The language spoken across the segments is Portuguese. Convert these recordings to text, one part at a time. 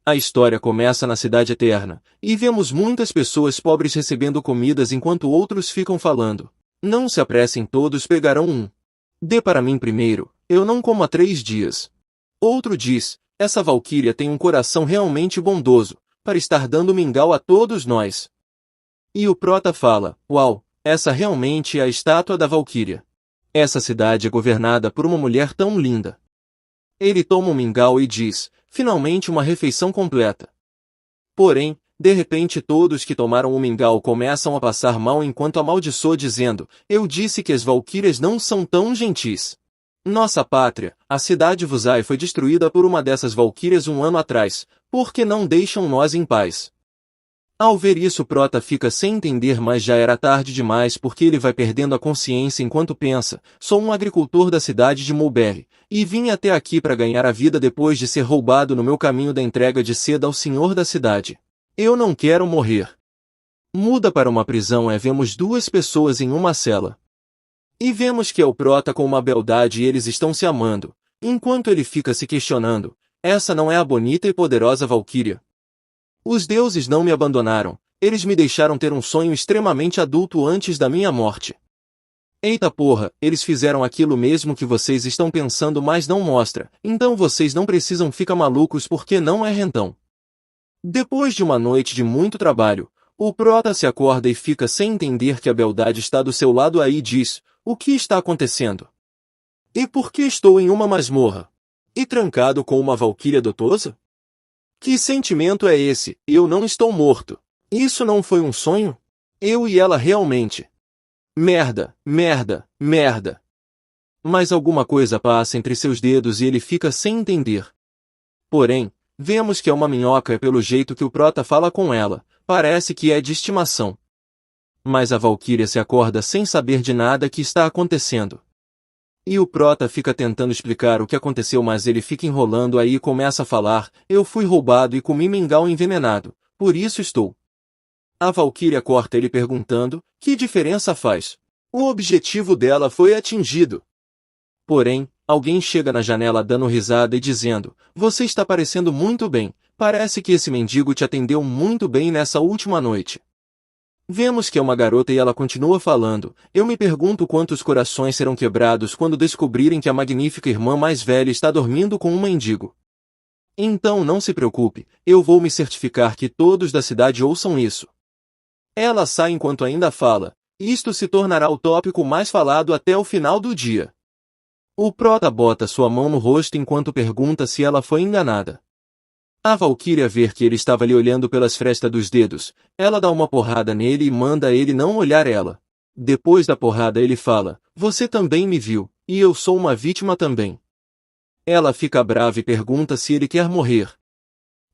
A história começa na Cidade Eterna, e vemos muitas pessoas pobres recebendo comidas enquanto outros ficam falando. Não se apressem, todos pegarão um. Dê para mim primeiro, eu não como há 3 dias. Outro diz, essa valquíria tem um coração realmente bondoso, para estar dando mingau a todos nós. E o prota fala, uau, essa realmente é a estátua da valquíria. Essa cidade é governada por uma mulher tão linda. Ele toma um mingau e diz, finalmente uma refeição completa. Porém, de repente todos que tomaram o mingau começam a passar mal enquanto amaldiçoa dizendo, eu disse que as valquírias não são tão gentis. Nossa pátria, a cidade Vuzai foi destruída por uma dessas valquírias 1 ano atrás, porque não deixam nós em paz. Ao ver isso Prota fica sem entender, mas já era tarde demais porque ele vai perdendo a consciência enquanto pensa, sou um agricultor da cidade de Mulberry, e vim até aqui para ganhar a vida depois de ser roubado no meu caminho da entrega de seda ao senhor da cidade. Eu não quero morrer. Muda para uma prisão e vemos 2 pessoas em uma cela. E vemos que é o Prota com uma beldade e eles estão se amando, enquanto ele fica se questionando, essa não é a bonita e poderosa valquíria? Os deuses não me abandonaram, eles me deixaram ter um sonho extremamente adulto antes da minha morte. Eita porra, eles fizeram aquilo mesmo que vocês estão pensando, mas não mostra, então vocês não precisam ficar malucos porque não é rentão. Depois de uma noite de muito trabalho, o Prota se acorda e fica sem entender que a beldade está do seu lado aí e diz, o que está acontecendo? E por que estou em uma masmorra? E trancado com uma valquíria dotosa? Que sentimento é esse? Eu não estou morto. Isso não foi um sonho? Eu e ela realmente. Merda, merda, merda. Mas alguma coisa passa entre seus dedos e ele fica sem entender. Porém, vemos que é uma minhoca pelo jeito que o Prota fala com ela, parece que é de estimação. Mas a valquíria se acorda sem saber de nada que está acontecendo. E o Prota fica tentando explicar o que aconteceu, mas ele fica enrolando aí e começa a falar, eu fui roubado e comi mingau envenenado, por isso estou. A valquíria corta ele perguntando, que diferença faz? O objetivo dela foi atingido. Porém, alguém chega na janela dando risada e dizendo, você está parecendo muito bem, parece que esse mendigo te atendeu muito bem nessa última noite. Vemos que é uma garota e ela continua falando, eu me pergunto quantos corações serão quebrados quando descobrirem que a magnífica irmã mais velha está dormindo com um mendigo. Então não se preocupe, eu vou me certificar que todos da cidade ouçam isso. Ela sai enquanto ainda fala, isto se tornará o tópico mais falado até o final do dia. O Prota bota sua mão no rosto enquanto pergunta se ela foi enganada. A valquíria ver que ele estava lhe olhando pelas frestas dos dedos, ela dá uma porrada nele e manda ele não olhar ela. Depois da porrada ele fala, você também me viu, e eu sou uma vítima também. Ela fica brava e pergunta se ele quer morrer.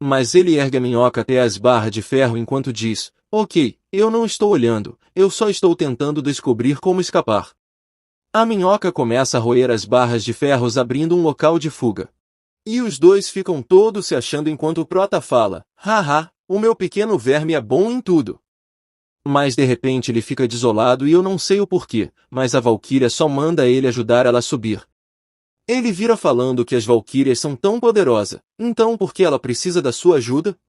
Mas ele ergue a minhoca até as barras de ferro enquanto diz, ok, eu não estou olhando, eu só estou tentando descobrir como escapar. A minhoca começa a roer as barras de ferros abrindo um local de fuga. E os dois ficam todos se achando enquanto o Prota fala, haha, o meu pequeno verme é bom em tudo. Mas de repente ele fica desolado e eu não sei o porquê, mas a valquíria só manda ele ajudar ela a subir. Ele vira falando que as valquírias são tão poderosas, então por que ela precisa da sua ajuda?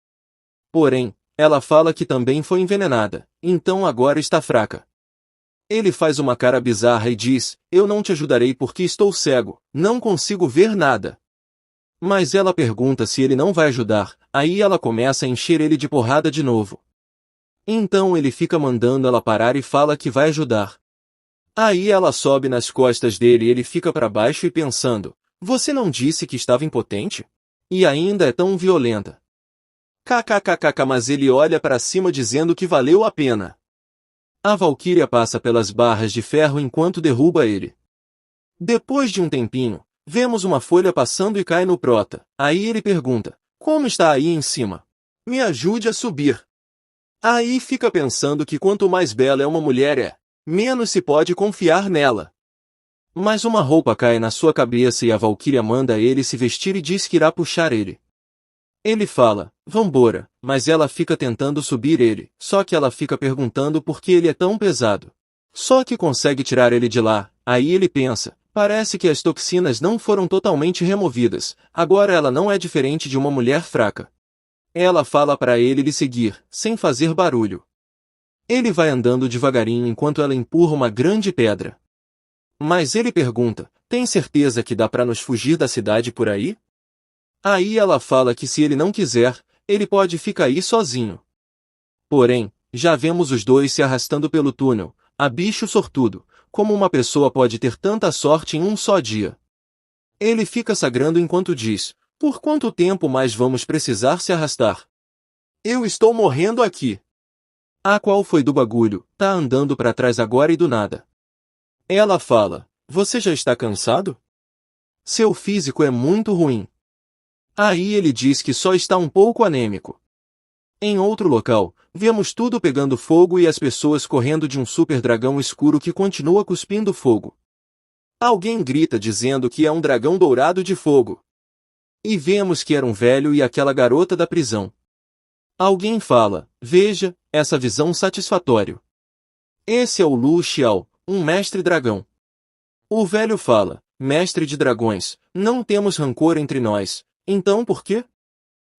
Porém, ela fala que também foi envenenada, então agora está fraca. Ele faz uma cara bizarra e diz, eu não te ajudarei porque estou cego, não consigo ver nada. Mas ela pergunta se ele não vai ajudar, aí ela começa a encher ele de porrada de novo. Então ele fica mandando ela parar e fala que vai ajudar. Aí ela sobe nas costas dele e ele fica para baixo e pensando, você não disse que estava impotente? E ainda é tão violenta. KKKKK, mas ele olha para cima dizendo que valeu a pena. A valquíria passa pelas barras de ferro enquanto derruba ele. Depois de um tempinho, vemos uma folha passando e cai no Prota. Aí ele pergunta, como está aí em cima? Me ajude a subir. Aí fica pensando que quanto mais bela é uma mulher menos se pode confiar nela. Mas uma roupa cai na sua cabeça e a valquíria manda ele se vestir e diz que irá puxar ele. Ele fala, vambora, mas ela fica tentando subir ele, só que ela fica perguntando por que ele é tão pesado. Só que consegue tirar ele de lá, aí ele pensa, parece que as toxinas não foram totalmente removidas, agora ela não é diferente de uma mulher fraca. Ela fala para ele lhe seguir, sem fazer barulho. Ele vai andando devagarinho enquanto ela empurra uma grande pedra. Mas ele pergunta, tem certeza que dá para nos fugir da cidade por aí? Aí ela fala que se ele não quiser, ele pode ficar aí sozinho. Porém, já vemos os dois se arrastando pelo túnel, a bicho sortudo, como uma pessoa pode ter tanta sorte em um só dia. Ele fica sagrando enquanto diz, por quanto tempo mais vamos precisar se arrastar? Eu estou morrendo aqui. Ah, qual foi do bagulho, tá andando para trás agora e do nada. Ela fala, você já está cansado? Seu físico é muito ruim. Aí ele diz que só está um pouco anêmico. Em outro local, vemos tudo pegando fogo e as pessoas correndo de um super dragão escuro que continua cuspindo fogo. Alguém grita dizendo que é um dragão dourado de fogo. E vemos que era um velho e aquela garota da prisão. Alguém fala, veja, essa visão satisfatória. Esse é o Lu Xiao, um mestre dragão. O velho fala, mestre de dragões, não temos rancor entre nós, então por quê?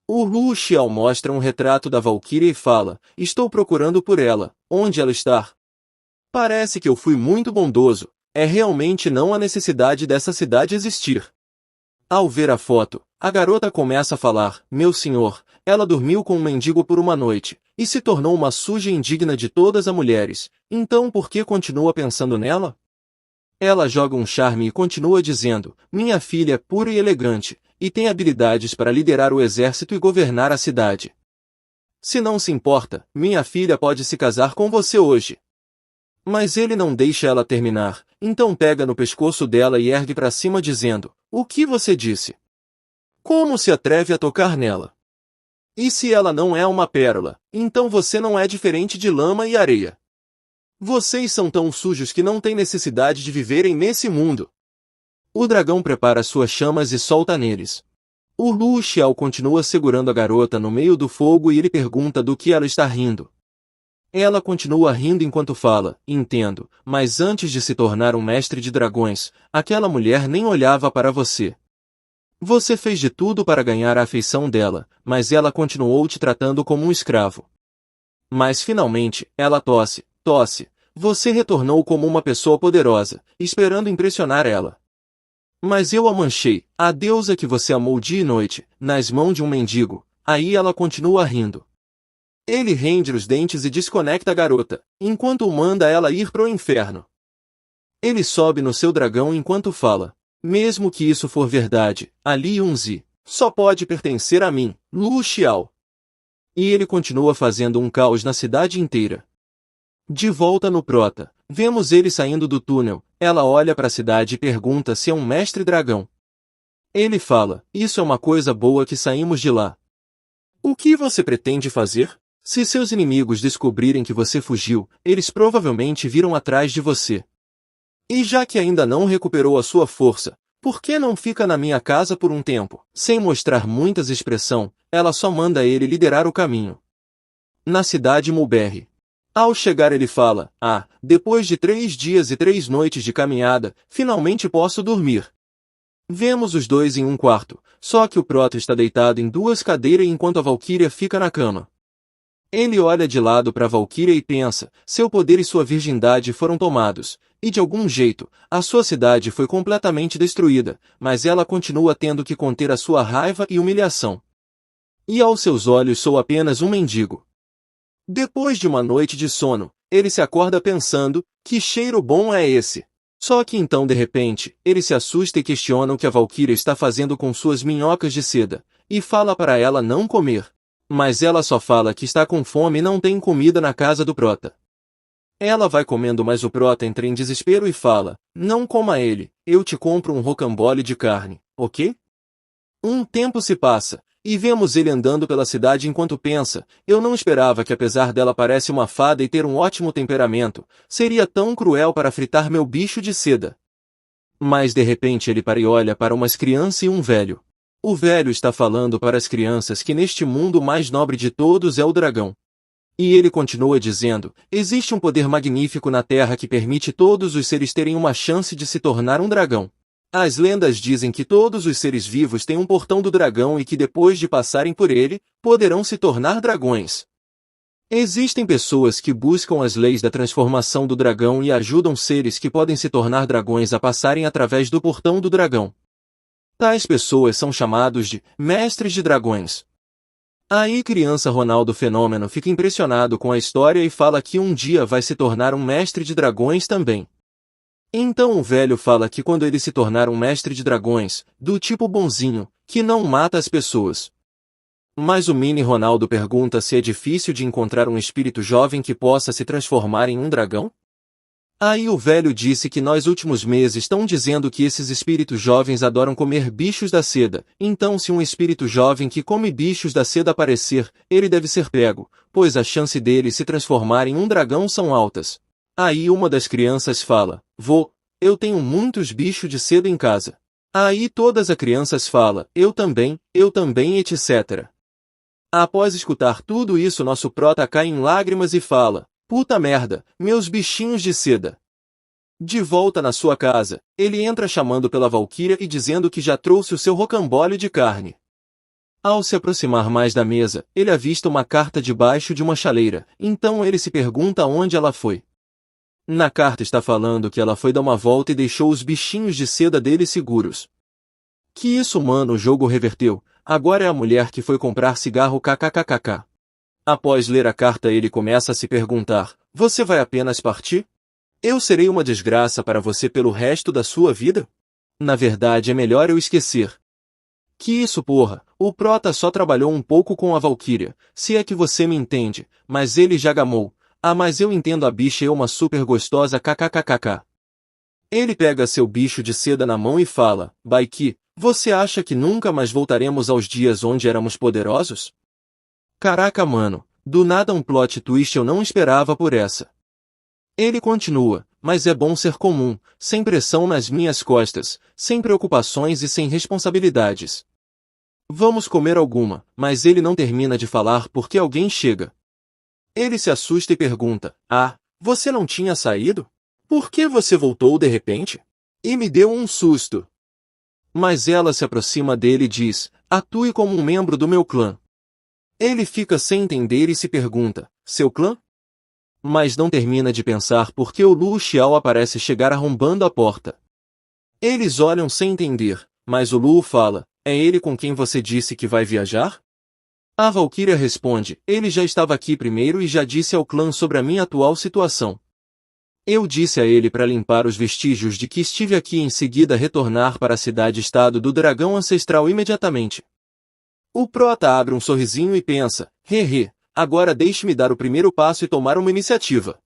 O Lu Xiao mostra um retrato da Valquíria e fala, estou procurando por ela, onde ela está? Parece que eu fui muito bondoso, é realmente não há necessidade dessa cidade existir. Ao ver a foto, a garota começa a falar, meu senhor, ela dormiu com um mendigo por uma noite, e se tornou uma suja indigna de todas as mulheres, então por que continua pensando nela? Ela joga um charme e continua dizendo, minha filha é pura e elegante, e tem habilidades para liderar o exército e governar a cidade. Se não se importa, minha filha pode se casar com você hoje. Mas ele não deixa ela terminar, então pega no pescoço dela e ergue para cima dizendo, o que você disse? Como se atreve a tocar nela? E se ela não é uma pérola, então você não é diferente de lama e areia. Vocês são tão sujos que não têm necessidade de viverem nesse mundo. O dragão prepara suas chamas e solta neles. O Lu Xiao continua segurando a garota no meio do fogo e ele pergunta do que ela está rindo. Ela continua rindo enquanto fala, entendo, mas antes de se tornar um mestre de dragões, aquela mulher nem olhava para você. Você fez de tudo para ganhar a afeição dela, mas ela continuou te tratando como um escravo. Mas finalmente, ela tosse, você retornou como uma pessoa poderosa, esperando impressionar ela. Mas eu a manchei, a deusa que você amou dia e noite, nas mãos de um mendigo, aí ela continua rindo. Ele rende os dentes e desconecta a garota, enquanto manda ela ir pro inferno. Ele sobe no seu dragão enquanto fala, mesmo que isso for verdade, Ali Yunzi, só pode pertencer a mim, Lu Xiao. E ele continua fazendo um caos na cidade inteira. De volta no Prota, vemos ele saindo do túnel, ela olha para a cidade e pergunta se é um mestre dragão. Ele fala, isso é uma coisa boa que saímos de lá. O que você pretende fazer? Se seus inimigos descobrirem que você fugiu, eles provavelmente viram atrás de você. E já que ainda não recuperou a sua força, por que não fica na minha casa por um tempo? Sem mostrar muitas expressão, ela só manda ele liderar o caminho. Na cidade Mulberry. Ao chegar ele fala, depois de 3 dias e 3 noites de caminhada, finalmente posso dormir. Vemos os dois em um quarto, só que o Prota está deitado em 2 cadeiras enquanto a Valquíria fica na cama. Ele olha de lado para a Valquíria e pensa, seu poder e sua virgindade foram tomados, e de algum jeito, a sua cidade foi completamente destruída, mas ela continua tendo que conter a sua raiva e humilhação. E aos seus olhos sou apenas um mendigo. Depois de uma noite de sono, ele se acorda pensando, que cheiro bom é esse? Só que então de repente, ele se assusta e questiona o que a Valquíria está fazendo com suas minhocas de seda, e fala para ela não comer. Mas ela só fala que está com fome e não tem comida na casa do Prota. Ela vai comendo, mas o Prota entra em desespero e fala, não coma ele, eu te compro um rocambole de carne, ok? Um tempo se passa, e vemos ele andando pela cidade enquanto pensa, eu não esperava que apesar dela parecer uma fada e ter um ótimo temperamento, seria tão cruel para fritar meu bicho de seda. Mas de repente ele para e olha para umas crianças e um velho. O velho está falando para as crianças que neste mundo o mais nobre de todos é o dragão. E ele continua dizendo, existe um poder magnífico na Terra que permite todos os seres terem uma chance de se tornar um dragão. As lendas dizem que todos os seres vivos têm um portão do dragão e que depois de passarem por ele, poderão se tornar dragões. Existem pessoas que buscam as leis da transformação do dragão e ajudam seres que podem se tornar dragões a passarem através do portão do dragão. Tais pessoas são chamados de mestres de dragões. Aí criança Ronaldo Fenômeno fica impressionado com a história e fala que um dia vai se tornar um mestre de dragões também. Então o velho fala que quando ele se tornar um mestre de dragões, do tipo bonzinho, que não mata as pessoas. Mas o mini Ronaldo pergunta se é difícil de encontrar um espírito jovem que possa se transformar em um dragão? Aí o velho disse que nos últimos meses estão dizendo que esses espíritos jovens adoram comer bichos da seda, então se um espírito jovem que come bichos da seda aparecer, ele deve ser pego, pois a chance dele se transformar em um dragão são altas. Aí uma das crianças fala, vô, eu tenho muitos bichos de seda em casa. Aí todas as crianças falam, eu também, etc. Após escutar tudo isso nosso prota cai em lágrimas e fala, puta merda, meus bichinhos de seda. De volta na sua casa, ele entra chamando pela Valquíria e dizendo que já trouxe o seu rocambole de carne. Ao se aproximar mais da mesa, ele avista uma carta debaixo de uma chaleira, então ele se pergunta onde ela foi. Na carta está falando que ela foi dar uma volta e deixou os bichinhos de seda dele seguros. Que isso mano, o jogo reverteu, agora é a mulher que foi comprar cigarro kkkk. Após ler a carta ele começa a se perguntar, você vai apenas partir? Eu serei uma desgraça para você pelo resto da sua vida? Na verdade é melhor eu esquecer. Que isso porra, o prota só trabalhou um pouco com a Valquíria, se é que você me entende, mas ele já gamou. Ah, mas eu entendo, a bicha é uma super gostosa kkkk. Ele pega seu bicho de seda na mão e fala, Baiki, você acha que nunca mais voltaremos aos dias onde éramos poderosos? Caraca mano, do nada um plot twist eu não esperava por essa. Ele continua, mas é bom ser comum, sem pressão nas minhas costas, sem preocupações e sem responsabilidades. Vamos comer alguma, mas ele não termina de falar porque alguém chega. Ele se assusta e pergunta, você não tinha saído? Por que você voltou de repente? E me deu um susto. Mas ela se aproxima dele e diz, atue como um membro do meu clã. Ele fica sem entender e se pergunta, seu clã? Mas não termina de pensar porque o Lu Xiao aparece chegar arrombando a porta. Eles olham sem entender, mas o Lu fala, é ele com quem você disse que vai viajar? A Valquíria responde, ele já estava aqui primeiro e já disse ao clã sobre a minha atual situação. Eu disse a ele para limpar os vestígios de que estive aqui e em seguida retornar para a cidade-estado do dragão ancestral imediatamente. O prota abre um sorrisinho e pensa, agora deixe-me dar o primeiro passo e tomar uma iniciativa.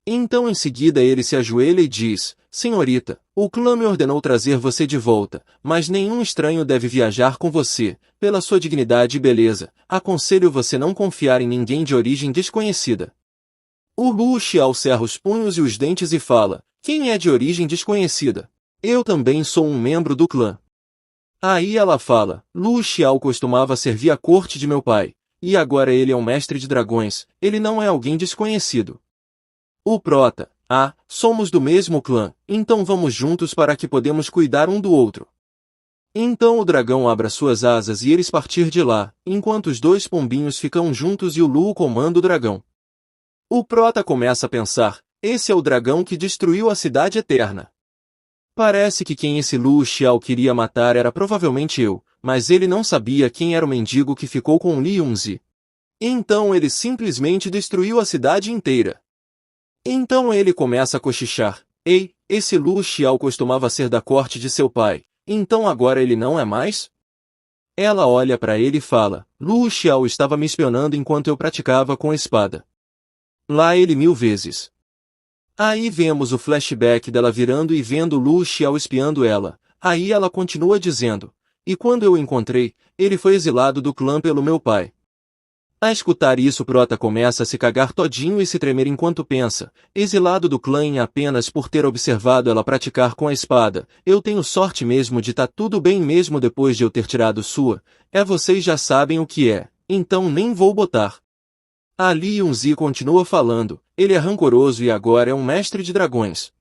Então em seguida ele se ajoelha e diz, senhorita, o clã me ordenou trazer você de volta, mas nenhum estranho deve viajar com você, pela sua dignidade e beleza, aconselho você não confiar em ninguém de origem desconhecida. O Lu Xiao cerra os punhos e os dentes e fala, quem é de origem desconhecida? Eu também sou um membro do clã. Aí ela fala, Lu Xiao costumava servir à corte de meu pai, e agora ele é um mestre de dragões, ele não é alguém desconhecido. O prota, somos do mesmo clã, então vamos juntos para que podemos cuidar um do outro. Então o dragão abre suas asas e eles partir de lá, enquanto os dois pombinhos ficam juntos e o Lu comanda o dragão. O prota começa a pensar, esse é o dragão que destruiu a cidade eterna. Parece que quem esse Lu Xiao queria matar era provavelmente eu, mas ele não sabia quem era o mendigo que ficou com Li Yunzi. Então ele simplesmente destruiu a cidade inteira. Então ele começa a cochichar, ei, esse Lu Xiao costumava ser da corte de seu pai, então agora ele não é mais? Ela olha para ele e fala, Lu Xiao estava me espionando enquanto eu praticava com a espada. Lá ele 1000 vezes. Aí vemos o flashback dela virando e vendo Lu Xiao espiando ela, aí ela continua dizendo, e quando eu o encontrei, ele foi exilado do clã pelo meu pai. A escutar isso Prota começa a se cagar todinho e se tremer enquanto pensa, exilado do clã em apenas por ter observado ela praticar com a espada, eu tenho sorte mesmo de tá tudo bem mesmo depois de eu ter tirado sua, vocês já sabem o que é, então nem vou botar. A Li Yunzi continua falando, ele é rancoroso e agora é um mestre de dragões.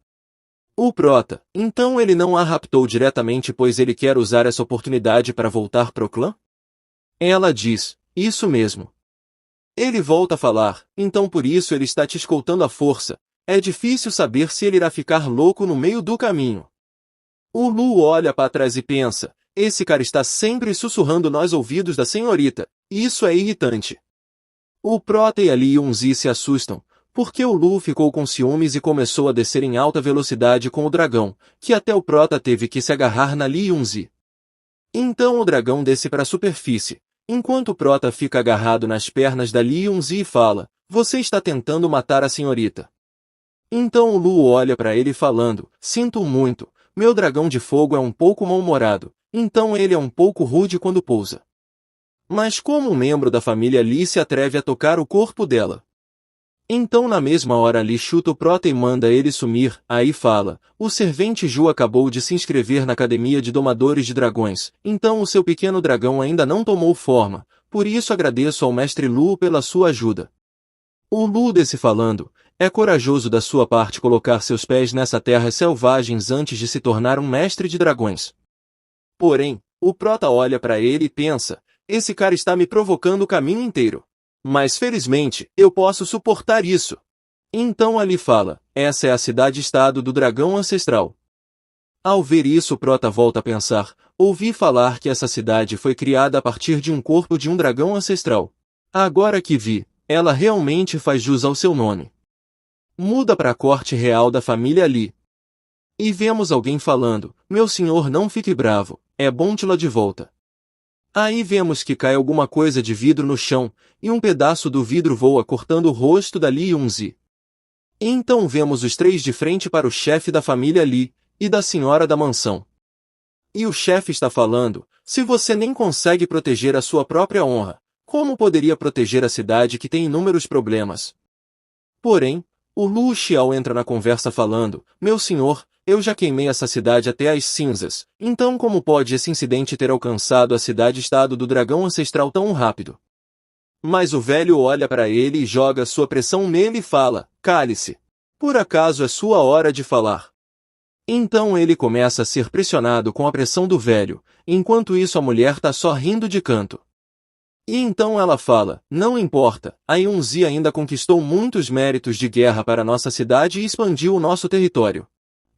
O prota, então ele não a raptou diretamente pois ele quer usar essa oportunidade para voltar pro clã? Ela diz, isso mesmo. Ele volta a falar, então por isso ele está te escoltando à força. É difícil saber se ele irá ficar louco no meio do caminho. O Lu olha para trás e pensa, esse cara está sempre sussurrando nos ouvidos da senhorita, e isso é irritante. O Prota e a Li Yunzi se assustam, porque o Lu ficou com ciúmes e começou a descer em alta velocidade com o dragão, que até o Prota teve que se agarrar na Li Yunzi. Então o dragão desce para a superfície, enquanto o Prota fica agarrado nas pernas da Li Yunzi e fala, você está tentando matar a senhorita. Então o Lu olha para ele falando, sinto muito, meu dragão de fogo é um pouco mal-humorado, então ele é um pouco rude quando pousa. Mas como um membro da família Li se atreve a tocar o corpo dela? Então na mesma hora Li chuta o Prota e manda ele sumir, aí fala, o servente Ju acabou de se inscrever na academia de domadores de dragões, então o seu pequeno dragão ainda não tomou forma, por isso agradeço ao mestre Lu pela sua ajuda. O Lu desce falando, é corajoso da sua parte colocar seus pés nessa terra selvagens antes de se tornar um mestre de dragões. Porém, o Prota olha para ele e pensa, esse cara está me provocando o caminho inteiro. Mas felizmente, eu posso suportar isso. Então ali fala, essa é a cidade-estado do dragão ancestral. Ao ver isso o Prota volta a pensar, ouvi falar que essa cidade foi criada a partir de um corpo de um dragão ancestral. Agora que vi, ela realmente faz jus ao seu nome. Muda para a corte real da família Li. E vemos alguém falando, meu senhor não fique bravo, é bom tê-la de volta. Aí vemos que cai alguma coisa de vidro no chão, e um pedaço do vidro voa cortando o rosto da Li Yunzi. Então vemos os três de frente para o chefe da família Li, e da senhora da mansão. E o chefe está falando, se você nem consegue proteger a sua própria honra, como poderia proteger a cidade que tem inúmeros problemas? Porém, o Lu Xiao entra na conversa falando, meu senhor, eu já queimei essa cidade até às cinzas, então como pode esse incidente ter alcançado a cidade-estado do dragão ancestral tão rápido? Mas o velho olha para ele e joga sua pressão nele e fala, cale-se. Por acaso é sua hora de falar. Então ele começa a ser pressionado com a pressão do velho, enquanto isso a mulher tá só rindo de canto. E então ela fala, não importa, a Yunzi ainda conquistou muitos méritos de guerra para nossa cidade e expandiu o nosso território.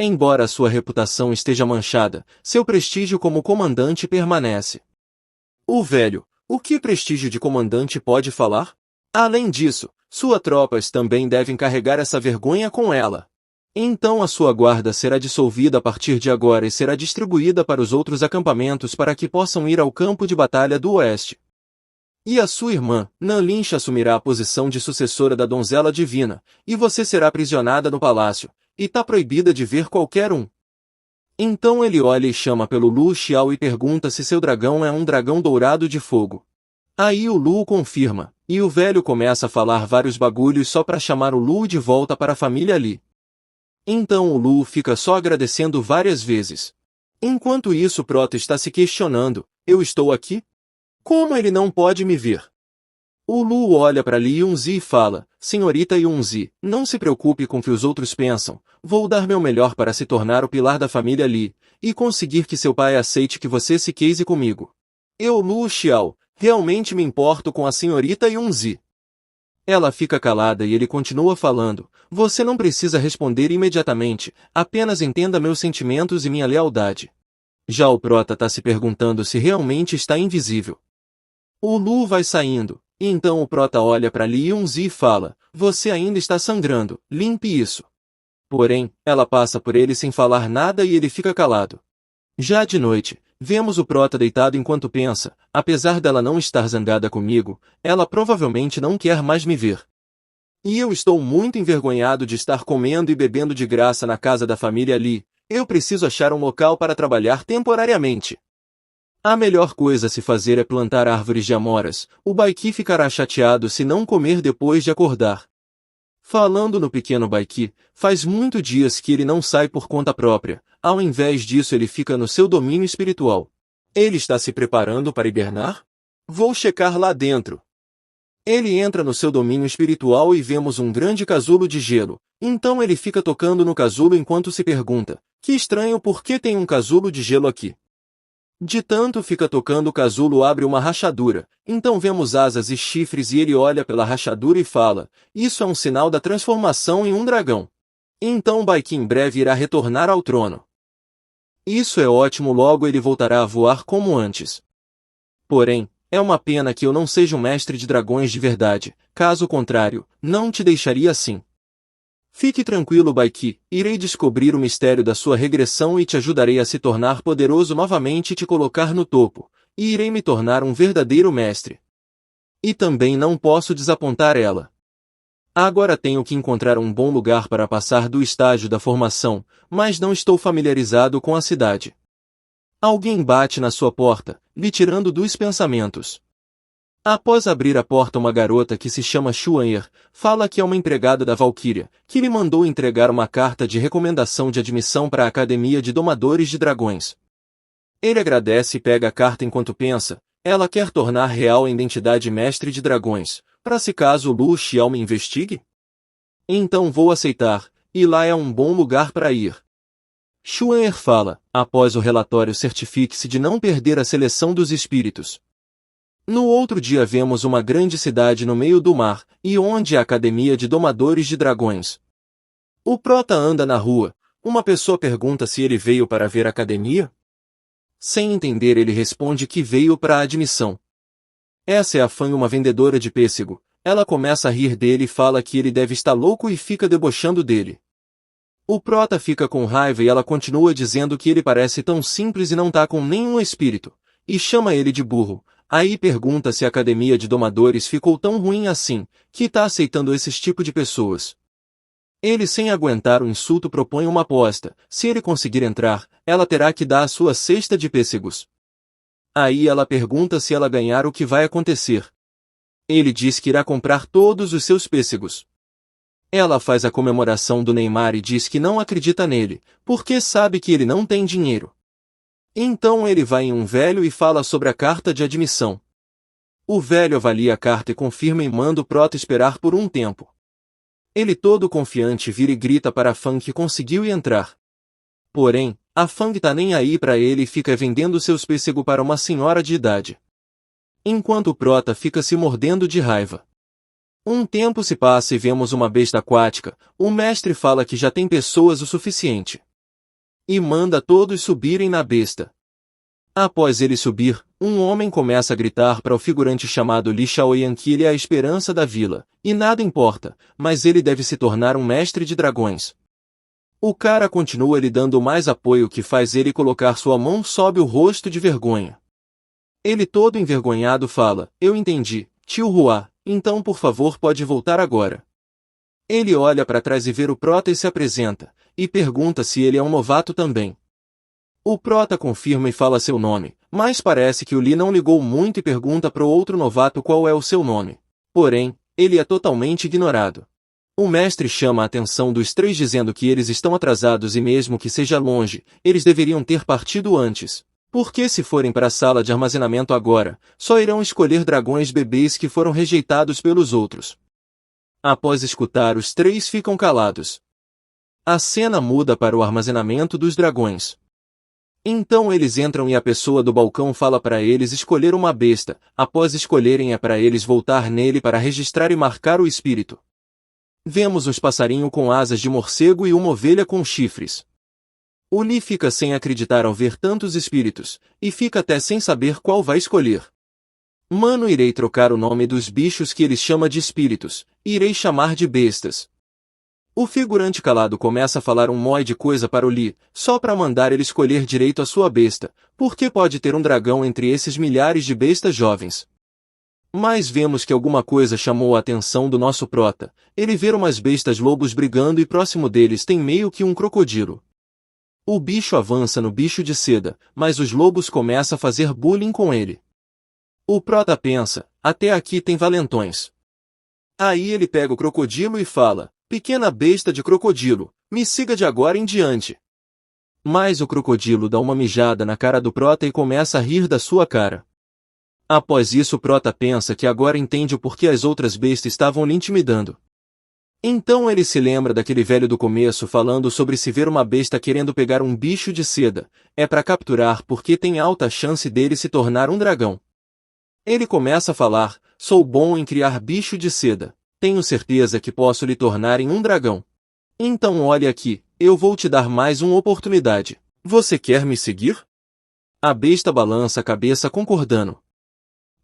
Embora sua reputação esteja manchada, seu prestígio como comandante permanece. O velho, o que prestígio de comandante pode falar? Além disso, suas tropas também devem carregar essa vergonha com ela. Então a sua guarda será dissolvida a partir de agora e será distribuída para os outros acampamentos para que possam ir ao campo de batalha do oeste. E a sua irmã, Nanlincha assumirá a posição de sucessora da donzela divina, e você será aprisionada no palácio, e tá proibida de ver qualquer um. Então ele olha e chama pelo Lu Xiao e pergunta se seu dragão é um dragão dourado de fogo. Aí o Lu confirma, e o velho começa a falar vários bagulhos só para chamar o Lu de volta para a família Li. Então o Lu fica só agradecendo várias vezes. Enquanto isso o Prota está se questionando, eu estou aqui? Como ele não pode me ver? O Lu olha para Li Yunzi e fala, senhorita Yunzi, não se preocupe com o que os outros pensam, vou dar meu melhor para se tornar o pilar da família Li, e conseguir que seu pai aceite que você se case comigo. Eu, Lu Xiao, realmente me importo com a senhorita Yunzi. Ela fica calada e ele continua falando, você não precisa responder imediatamente, apenas entenda meus sentimentos e minha lealdade. Já o Prota está se perguntando se realmente está invisível. O Lu vai saindo, e então o Prota olha para Li Yunzi e fala, você ainda está sangrando, limpe isso. Porém, ela passa por ele sem falar nada e ele fica calado. Já de noite, vemos o Prota deitado enquanto pensa, apesar dela não estar zangada comigo, ela provavelmente não quer mais me ver. E eu estou muito envergonhado de estar comendo e bebendo de graça na casa da família Li, eu preciso achar um local para trabalhar temporariamente. A melhor coisa a se fazer é plantar árvores de amoras, o Baiki ficará chateado se não comer depois de acordar. Falando no pequeno Baiki, faz muitos dias que ele não sai por conta própria, ao invés disso ele fica no seu domínio espiritual. Ele está se preparando para hibernar? Vou checar lá dentro. Ele entra no seu domínio espiritual e vemos um grande casulo de gelo, Então ele fica tocando no casulo enquanto se pergunta, que estranho, por que tem um casulo de gelo aqui? De tanto fica tocando o casulo abre uma rachadura, então vemos asas e chifres e ele olha pela rachadura e fala, isso é um sinal da transformação em um dragão. Então Baiki em breve irá retornar ao trono. Isso é ótimo, logo ele voltará a voar como antes. Porém, é uma pena que eu não seja um mestre de dragões de verdade, caso contrário, não te deixaria assim. Fique tranquilo, Baiki, irei descobrir o mistério da sua regressão e te ajudarei a se tornar poderoso novamente e te colocar no topo, e irei me tornar um verdadeiro mestre. E também não posso desapontar ela. Agora tenho que encontrar um bom lugar para passar do estágio da formação, mas não estou familiarizado com a cidade. Alguém bate na sua porta, lhe tirando dos pensamentos. Após abrir a porta, uma garota que se chama Xuan'er fala que é uma empregada da Valquíria, que lhe mandou entregar uma carta de recomendação de admissão para a Academia de Domadores de Dragões. Ele agradece e pega a carta enquanto pensa, ela quer tornar real a identidade mestre de dragões, para se caso Lu Xiao me investigue? Então vou aceitar, e lá é um bom lugar para ir. Xuan'er fala, após o relatório certifique-se de não perder a seleção dos espíritos. No outro dia vemos uma grande cidade no meio do mar, e onde é a Academia de Domadores de Dragões. O prota anda na rua, uma pessoa pergunta se ele veio para ver a academia? Sem entender ele responde que veio para a admissão. Essa é a Fan, uma vendedora de pêssego, ela começa a rir dele e fala que ele deve estar louco e fica debochando dele. O prota fica com raiva e ela continua dizendo que ele parece tão simples e não tá com nenhum espírito, e chama ele de burro. Aí pergunta se a academia de domadores ficou tão ruim assim, que tá aceitando esses tipos de pessoas. Ele, sem aguentar o insulto, propõe uma aposta, se ele conseguir entrar, ela terá que dar a sua cesta de pêssegos. Aí ela pergunta se ela ganhar o que vai acontecer. Ele diz que irá comprar todos os seus pêssegos. Ela faz a comemoração do Neymar e diz que não acredita nele, porque sabe que ele não tem dinheiro. Então ele vai em um velho e fala sobre a carta de admissão. O velho avalia a carta e confirma e manda o prota esperar por um tempo. Ele, todo confiante, vira e grita para a Fang que conseguiu entrar. Porém, a Fang tá nem aí para ele e fica vendendo seus pêssegos para uma senhora de idade. Enquanto o prota fica se mordendo de raiva. Um tempo se passa e vemos uma besta aquática. O mestre fala que já tem pessoas o suficiente. E manda todos subirem na besta. Após ele subir, um homem começa a gritar para o figurante chamado Li Shaoyan que ele é a esperança da vila, e nada importa, mas ele deve se tornar um mestre de dragões. O cara continua lhe dando mais apoio, que faz ele colocar sua mão sob o rosto de vergonha. Ele, todo envergonhado, fala, eu entendi, tio Hua, então por favor pode voltar agora. Ele olha para trás e vê o prota e se apresenta, e pergunta se ele é um novato também. O prota confirma e fala seu nome, mas parece que o Li não ligou muito e pergunta para o outro novato qual é o seu nome. Porém, ele é totalmente ignorado. O mestre chama a atenção dos três dizendo que eles estão atrasados e mesmo que seja longe, eles deveriam ter partido antes. Porque se forem para a sala de armazenamento agora, só irão escolher dragões bebês que foram rejeitados pelos outros. Após escutar, os três ficam calados. A cena muda para o armazenamento dos dragões. Então eles entram e a pessoa do balcão fala para eles escolher uma besta, após escolherem é para eles voltar nele para registrar e marcar o espírito. Vemos uns passarinhos com asas de morcego e uma ovelha com chifres. O Li fica sem acreditar ao ver tantos espíritos, e fica até sem saber qual vai escolher. Mano, irei trocar o nome dos bichos que ele chama de espíritos, e irei chamar de bestas. O figurante calado começa a falar um monte de coisa para o Li, só para mandar ele escolher direito a sua besta, porque pode ter um dragão entre esses milhares de bestas jovens. Mas vemos que alguma coisa chamou a atenção do nosso prota. Ele vê umas bestas lobos brigando e próximo deles tem meio que um crocodilo. O bicho avança no bicho de seda, mas os lobos começam a fazer bullying com ele. O prota pensa, até aqui tem valentões. Aí ele pega o crocodilo e fala, pequena besta de crocodilo, me siga de agora em diante. Mas o crocodilo dá uma mijada na cara do prota e começa a rir da sua cara. Após isso o prota pensa que agora entende o porquê as outras bestas estavam lhe intimidando. Então ele se lembra daquele velho do começo falando sobre se ver uma besta querendo pegar um bicho de seda, é para capturar porque tem alta chance dele se tornar um dragão. Ele começa a falar, sou bom em criar bicho de seda, tenho certeza que posso lhe tornar em um dragão. Então olhe aqui, eu vou te dar mais uma oportunidade. Você quer me seguir? A besta balança a cabeça concordando.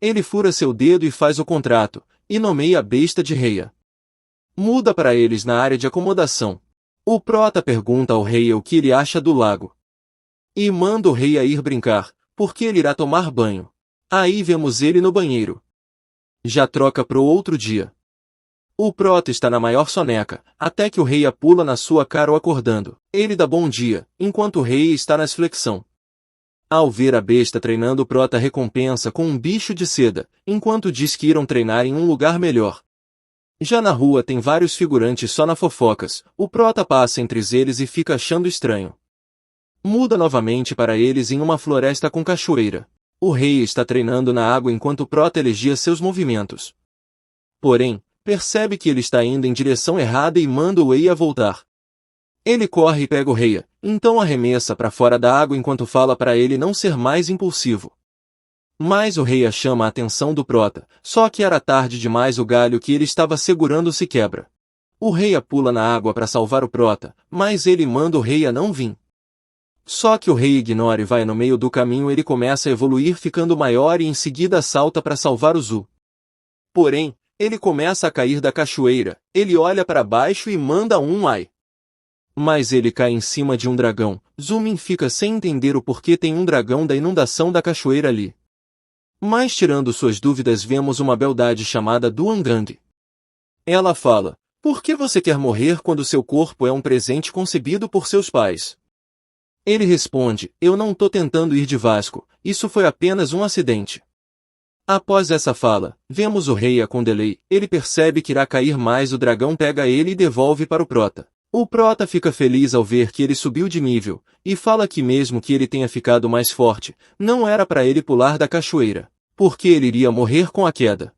Ele fura seu dedo e faz o contrato, e nomeia a besta de Rhea. Muda para eles na área de acomodação. O prota pergunta ao rei o que ele acha do lago. E manda o rei a ir brincar, porque ele irá tomar banho. Aí vemos ele no banheiro. Já troca pro outro dia. O prota está na maior soneca, até que o rei pula na sua cara o acordando. Ele dá bom dia, enquanto o rei está na flexão. Ao ver a besta treinando, o prota recompensa com um bicho de seda, enquanto diz que irão treinar em um lugar melhor. Já na rua tem vários figurantes só na fofocas, o prota passa entre eles e fica achando estranho. Muda novamente para eles em uma floresta com cachoeira. O rei está treinando na água enquanto o prota elogia seus movimentos. Porém, percebe que ele está indo em direção errada e manda o rei a voltar. Ele corre e pega o rei, então arremessa para fora da água enquanto fala para ele não ser mais impulsivo. Mas o rei chama a atenção do prota, só que era tarde demais, o galho que ele estava segurando se quebra. O rei pula na água para salvar o prota, mas ele manda o rei a não vir. Só que o rei ignora e vai no meio do caminho. Ele começa a evoluir ficando maior e em seguida salta para salvar o Zu. Porém, ele começa a cair da cachoeira, ele olha para baixo e manda um ai. Mas ele cai em cima de um dragão. Zumin fica sem entender o porquê tem um dragão da inundação da cachoeira ali. Mas tirando suas dúvidas, vemos uma beldade chamada Duangang. Ela fala, por que você quer morrer quando seu corpo é um presente concebido por seus pais? Ele responde, eu não tô tentando ir de Vasco, isso foi apenas um acidente. Após essa fala, vemos o rei com delay, ele percebe que irá cair, mas o dragão pega ele e devolve para o prota. O prota fica feliz ao ver que ele subiu de nível, e fala que mesmo que ele tenha ficado mais forte, não era para ele pular da cachoeira, porque ele iria morrer com a queda.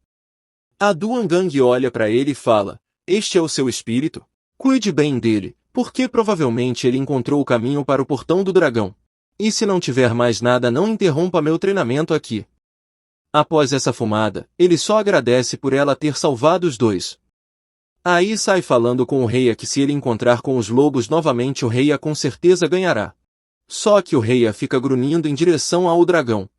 A Duangang olha para ele e fala, este é o seu espírito? Cuide bem dele, porque provavelmente ele encontrou o caminho para o portão do dragão. E se não tiver mais nada, não interrompa meu treinamento aqui. Após essa fumada, ele só agradece por ela ter salvado os dois. Aí sai falando com o rei que se ele encontrar com os lobos novamente, o rei com certeza ganhará. Só que o rei fica grunhindo em direção ao dragão.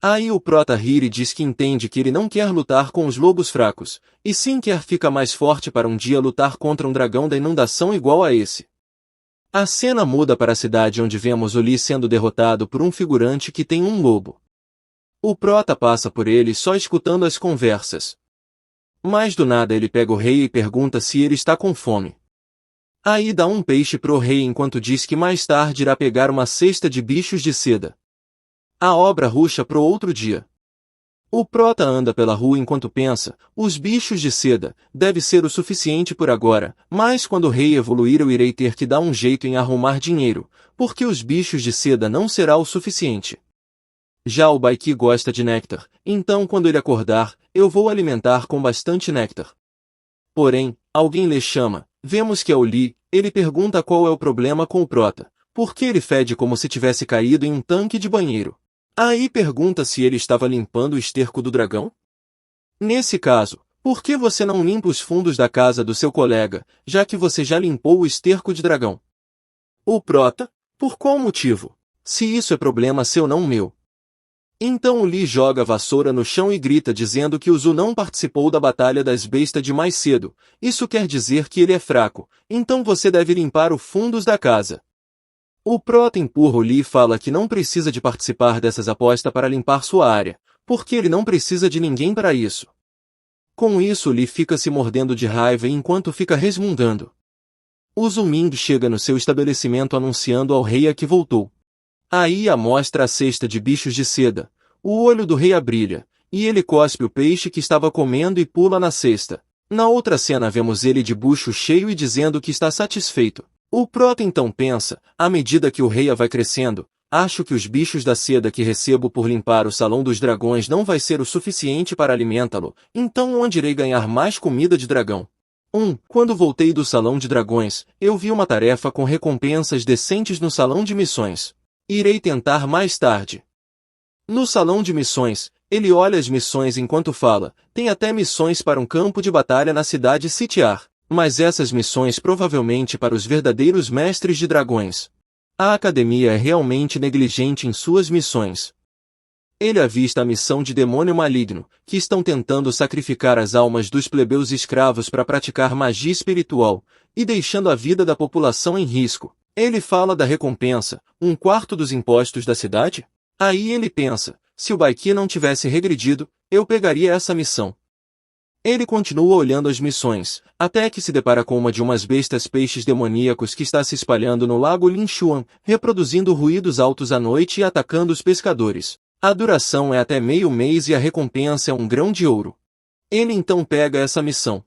Aí o prota ri e diz que entende que ele não quer lutar com os lobos fracos, e sim quer ficar mais forte para um dia lutar contra um dragão da inundação igual a esse. A cena muda para a cidade, onde vemos o Li sendo derrotado por um figurante que tem um lobo. O prota passa por ele só escutando as conversas. Mas do nada ele pega o rei e pergunta se ele está com fome. Aí dá um peixe pro rei enquanto diz que mais tarde irá pegar uma cesta de bichos de seda. A obra ruxa pro outro dia. O prota anda pela rua enquanto pensa, os bichos de seda, deve ser o suficiente por agora, mas quando o rei evoluir eu irei ter que dar um jeito em arrumar dinheiro, porque os bichos de seda não será o suficiente. Já o Baiki gosta de néctar, então quando ele acordar, eu vou alimentar com bastante néctar. Porém, alguém lhe chama, vemos que é o Li, ele pergunta qual é o problema com o prota, porque ele fede como se tivesse caído em um tanque de banheiro. Aí pergunta se ele estava limpando o esterco do dragão? Nesse caso, por que você não limpa os fundos da casa do seu colega, já que você já limpou o esterco de dragão? O prota, por qual motivo? Se isso é problema seu não meu. Então o Li joga a vassoura no chão e grita dizendo que o Zu não participou da batalha das bestas de mais cedo, isso quer dizer que ele é fraco, então você deve limpar os fundos da casa. O prota empurra o Li e fala que não precisa de participar dessas apostas para limpar sua área, porque ele não precisa de ninguém para isso. Com isso o Li fica se mordendo de raiva enquanto fica resmungando. O Zuming chega no seu estabelecimento anunciando ao rei que voltou. Aí mostra a cesta de bichos de seda, o olho do rei brilha, e ele cospe o peixe que estava comendo e pula na cesta. Na outra cena vemos ele de bucho cheio e dizendo que está satisfeito. O prota então pensa, à medida que o rei vai crescendo, acho que os bichos da seda que recebo por limpar o salão dos dragões não vai ser o suficiente para alimentá-lo, então onde irei ganhar mais comida de dragão? Quando voltei do Salão de Dragões, eu vi uma tarefa com recompensas decentes no Salão de Missões. Irei tentar mais tarde. No Salão de Missões, ele olha as missões enquanto fala. Tem até missões para um campo de batalha na cidade Sitiar, mas essas missões provavelmente para os verdadeiros mestres de dragões. A academia é realmente negligente em suas missões. Ele avista a missão de demônio maligno, que estão tentando sacrificar as almas dos plebeus escravos para praticar magia espiritual, e deixando a vida da população em risco. Ele fala da recompensa, 1/4 dos impostos da cidade? Aí ele pensa, se o Baiki não tivesse regredido, eu pegaria essa missão. Ele continua olhando as missões, até que se depara com uma de umas bestas peixes demoníacos que está se espalhando no lago Linshuan, reproduzindo ruídos altos à noite e atacando os pescadores. A duração é até meio mês e a recompensa é 1 grão de ouro. Ele então pega essa missão.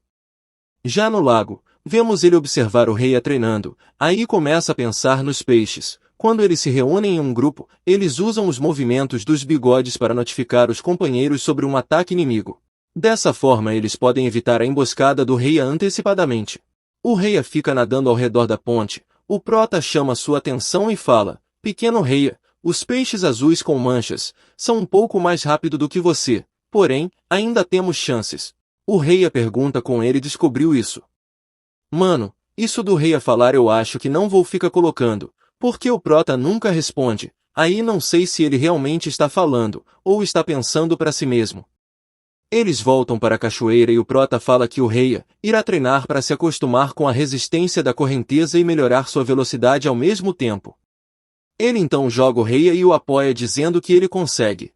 Já no lago, vemos ele observar o rei treinando, aí começa a pensar nos peixes. Quando eles se reúnem em um grupo, eles usam os movimentos dos bigodes para notificar os companheiros sobre um ataque inimigo. Dessa forma eles podem evitar a emboscada do rei antecipadamente. O rei fica nadando ao redor da ponte, o prota chama sua atenção e fala, pequeno rei, os peixes azuis com manchas são um pouco mais rápido do que você, porém, ainda temos chances. O rei pergunta como ele descobriu isso. Mano, isso do rei falar eu acho que não vou ficar colocando, porque o prota nunca responde, aí não sei se ele realmente está falando, ou está pensando para si mesmo. Eles voltam para a cachoeira e o prota fala que o rei irá treinar para se acostumar com a resistência da correnteza e melhorar sua velocidade ao mesmo tempo. Ele então joga o rei e o apoia dizendo que ele consegue.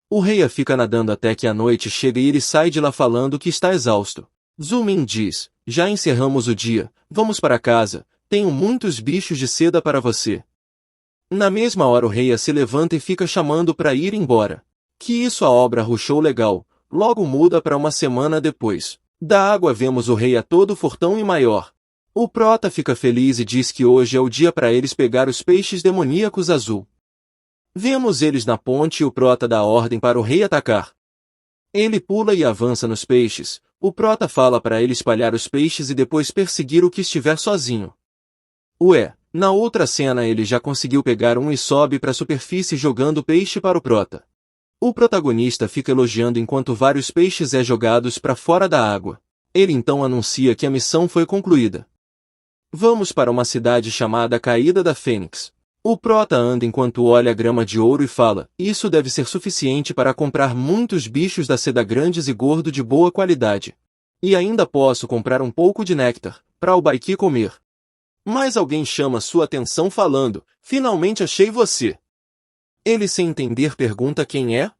O rei fica nadando até que a noite chega e ele sai de lá falando que está exausto. Zumin diz, já encerramos o dia, vamos para casa, tenho muitos bichos de seda para você. Na mesma hora o rei se levanta e fica chamando para ir embora. Que isso a obra rushou legal, logo muda para uma semana depois. Da água vemos o rei todo fortão e maior. O prota fica feliz e diz que hoje é o dia para eles pegar os peixes demoníacos azul. Vemos eles na ponte e o prota dá ordem para o rei atacar. Ele pula e avança nos peixes. O prota fala para ele espalhar os peixes e depois perseguir o que estiver sozinho. Na outra cena ele já conseguiu pegar um e sobe para a superfície jogando peixe para o prota. O protagonista fica elogiando enquanto vários peixes jogados para fora da água. Ele então anuncia que a missão foi concluída. Vamos para uma cidade chamada Caída da Fênix. O prota anda enquanto olha a grama de ouro e fala, isso deve ser suficiente para comprar muitos bichos da seda grandes e gordo de boa qualidade. E ainda posso comprar um pouco de néctar, para o Baiki comer. Mas alguém chama sua atenção falando, finalmente achei você. Ele sem entender pergunta quem é?